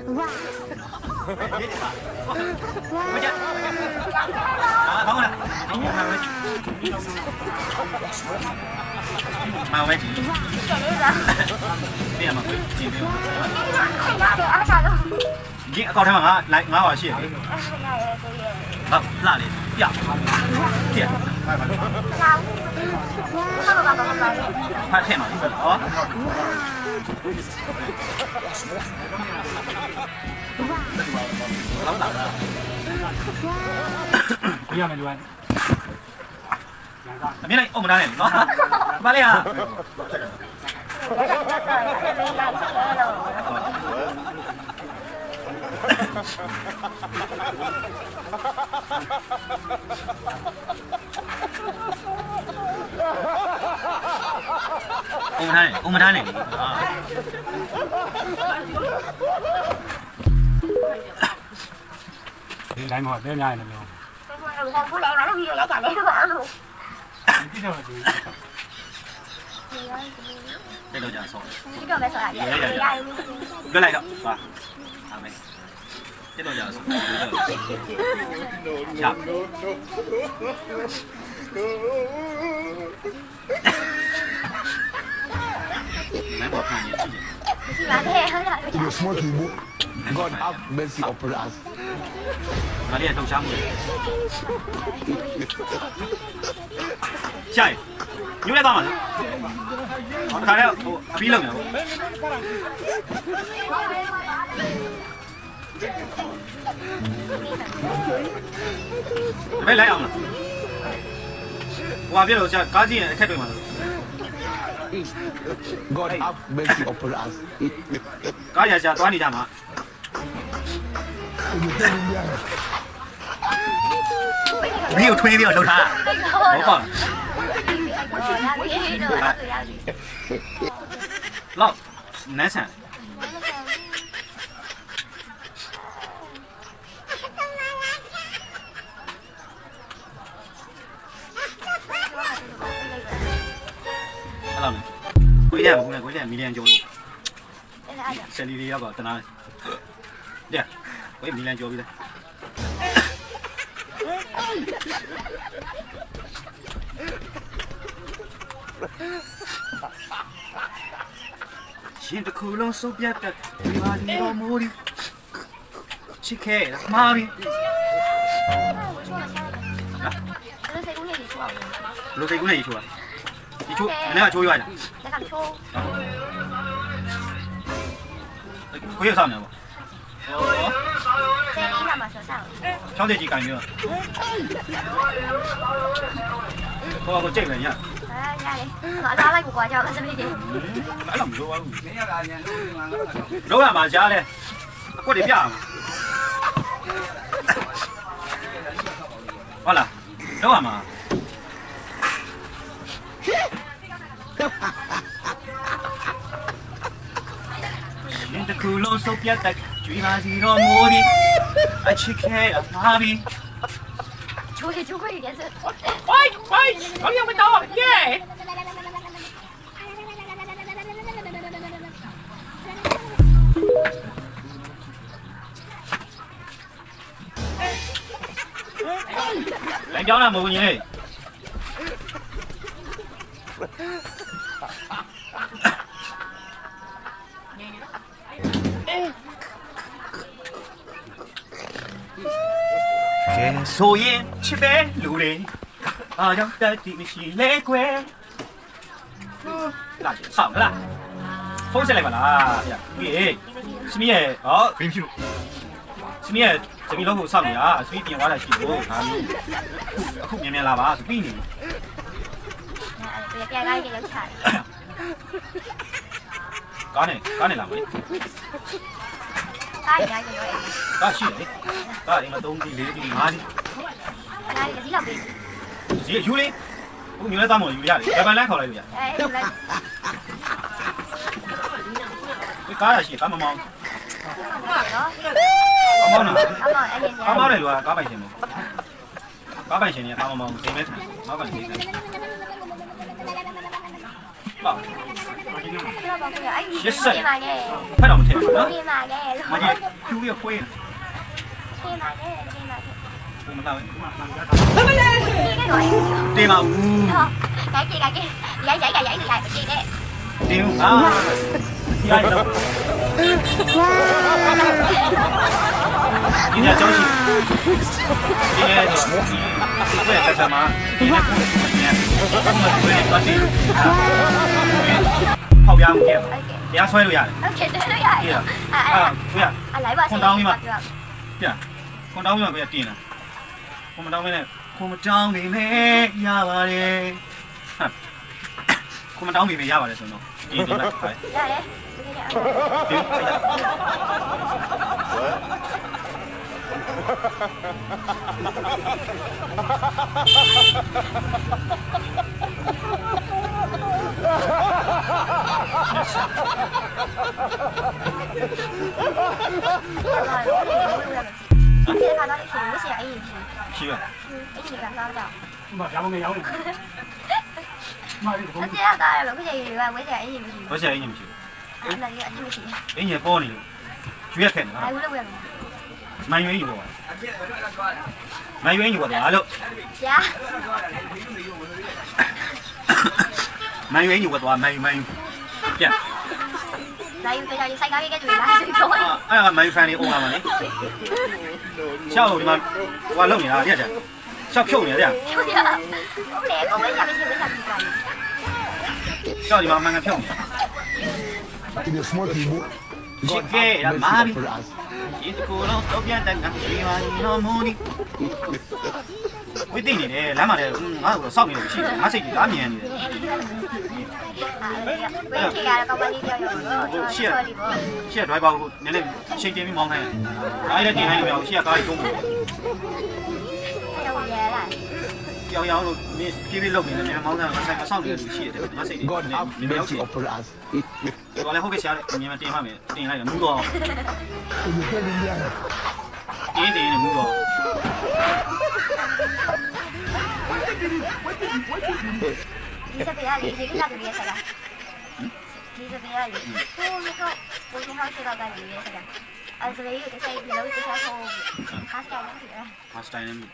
Mau nè. Mau mấy chị. Bây giờ mà chị đi. Chị có thấy mà lại ngáo ở chị. Vâng, là đi. Dạ. Thiệt. Phát thêm mà đó. Lắm tặng ra. Bây giờ mày đuổi. Biết này, ông đang này, nó. Ba đi à? Ông đang này. Đánh một đứa nhai này luôn. Đây đâu giờ sổ. Cái Đưa lại đâu. Và. À mày. Đây đâu giờ sổ. Chào. Mày bỏ hàng gì chứ? You're smoking book. God have mercy upon us. Mà đi đâu sáng rồi. Chạy. Như thế tao mà. Nó khai đấy. Phí lưng nhỉ? Mấy lấy ông à? Qua biết rồi sao? Cá gì này khách rồi mà. God have mercy upon us. Cá gì sao? Toán đi ra mà. Ví dụ thuê ví dụ đâu thà. Không còn. Lọ. Nè sao? Hello. Cuối nhà million cho. Xe đi đâu tao nói. Dạ. Cuối million cho đi đây. Xin được khử lòng sốt nhát cả. Vì bà đi đâu mua đi. Chị khẽ là ma đi. Lúc thấy cũng này chùa. Đi chú, cái này là chú vậy. Có hiểu sao nhỉ? Cháu thì chị cảnh nữa. Có chạy về nhá. Gọi ra lấy của cho cái gì? Đã làm rồi. Đâu là mà giá đây? Có điểm à? Có là đâu à mà? Xin được khử lô sốt nhát tạch. Chuyện là gì đó mua đi. Ai chỉ khẽ là ma đi. Chú có gì vậy? Quay, có gì không to, yeah. Đánh cháu làm một gì này. Kẻ số yên chỉ bé lù đi. Ở trong ta thì mình chỉ lễ quên. Là sao nữa là? Phone sẽ lại bảo là gì? Smee, phim phim. Smee, Smee lâu hồ sao nhỉ? Smee điện thoại là chỉ đồ. Không nhận là bà, Smee nhỉ? Cái này cái giống chả. Cái này làm gì? Cái này cái gì? Cái gì đấy? Cái này mà đông thì lấy thì má đi. Cái gì làm gì? Gì chú đi? Cũng như là tao muốn chú ra đi. Cái bài lái khỏi lại rồi. Cái là gì? Cá mò mò. Cá mò nào? Cá mò này rồi, cá bài gì mà? Cá bài gì này? Cá mò mò, 10 mét. Cá bài gì này? Bảo. တော့ဘာလို့အဲ့ဒီ ရှစ်ဆက် နေပါနဲ့ ဖက်တော့မထည့်ဘူးနော် နေပါနဲ့ မကြီးဖြူပြီးခွေး နေပါနဲ့နေပါနဲ့ ဘုံမသားပဲ ဒီကတော့အဲ့ဒီ တင်ပါဦး cái gì cái gì vậy vậy vậy vậy vậy gì đấy တင်ဦးဟာဒီလိုက်တော့ဒီညကျောင်းရှိဒီနေ့တော့ဘယ်ကစားမှာဒီနေ့ကိုဒီနေ့ဘာမှမတွေ့ဘူးတော်တယ်ဟောက်ရမှုကြီးတရားဆွဲလို့ရတယ် ok thế đấy vậy ပြ à ကိုရ à lấy vào ခွန်တောင်းပြီးမှပြခွန်တောင်းပြီးမှကိုရတင်တာခွန်မတောင်းမင်းနဲ့ခွန်မတောင်းနေနဲ့ရပါတယ်ဟာခွန်မတောင်းပြီးပဲရပါတယ်ဆိုတော့ဒီဒီလိုက်ခိုင်း ra đấy ဒီကကတော့ရှင်မရှိအဲ့ဒီ ရှိပါ အဲ့ဒီကစားတော့ မကြောင်းနေရောက်နေမရီဘုံ အကျရတာလည်းဘယ်ကြီးရွေးဝဲကြအဲ့ဒီမရှိ ဘာရှာရင်းမရှိ အဲ့ဒါကြီးအတိမရှိ အင်းရပေါ်နေလို့ကျွေးခက်နေ အဲ့လိုပဲ မန်ရွေးယူပါမန်ရွေးယူပါလားလို့ ရှာ မန်ရွေးယူပါတော့မန်ယူပြန် လာယူကြရစိုက်ကားကြီးကကျွေးလာဆိုတော့ အဲ့ဒါမန်ယူဖန်လေးအုံးလာပါလေရှောက်ဒီမှာဟိုလုံနေတာရက်ကြရှောက်ဖြုတ်နေတယ် ဟုတ်ရဟုတ်လေကိုမရမရှိဘူးဆက်ပြီးပါ ရှောက်ဒီမှာမန်ကဖြုတ်နေ In a small table. God Chique, have la mercy mami. upon us. ဒီကိုတော့တော့ပြန်တဲ့ကဒီမှာနော်မိုနီဝိသိနေတယ်လမ်းမှာလည်းငါ့ကိုစောင့်နေလို့ရှိတယ်ငါစိတ်ကြီးအားမြင်နေတယ် ဝေးချီရတော့ကမလေးပြောရောရှေ့ ရှေ့ဒရိုက်ဘာကိုနည်းနည်းချိန်တင်ပြီးမောင်းခိုင်းအားရတင်ခိုင်းလို့မရဘူးရှေ့ကကားကြီးတုံးတယ် တော့ရဲလာ ကြောင်ရောင်လို့မင်းပြေးပြေးလုပ်နေတယ်မြန်မောင်းခိုင်းဆိုင်မဆောက်နေလို့ရှိတယ်ငါစိတ်ကြီး God နည်း have နည်းရောက်ချ mercy င် upon us. ဒီကလည်းဟုတ်ကဲ့ရှားတယ်မြန်မြန်တင်ပါမယ်တင်လိုက်တယ်မူတော့ You tell me there. တင်းတင်းနဲ့မူတော့ ဒီစပယ်ရလေဒီကတူရဲစကားဒီစပယ်ရလေကိုမကကိုဟောက်ချတော့တယ်ရဲစကားအဲ့ဒါလေးကိုစိတ်ပြီးလို့တခြားဆုံးခါစတိုင်းနေတယ် ဖာစတိုင်းနဲ့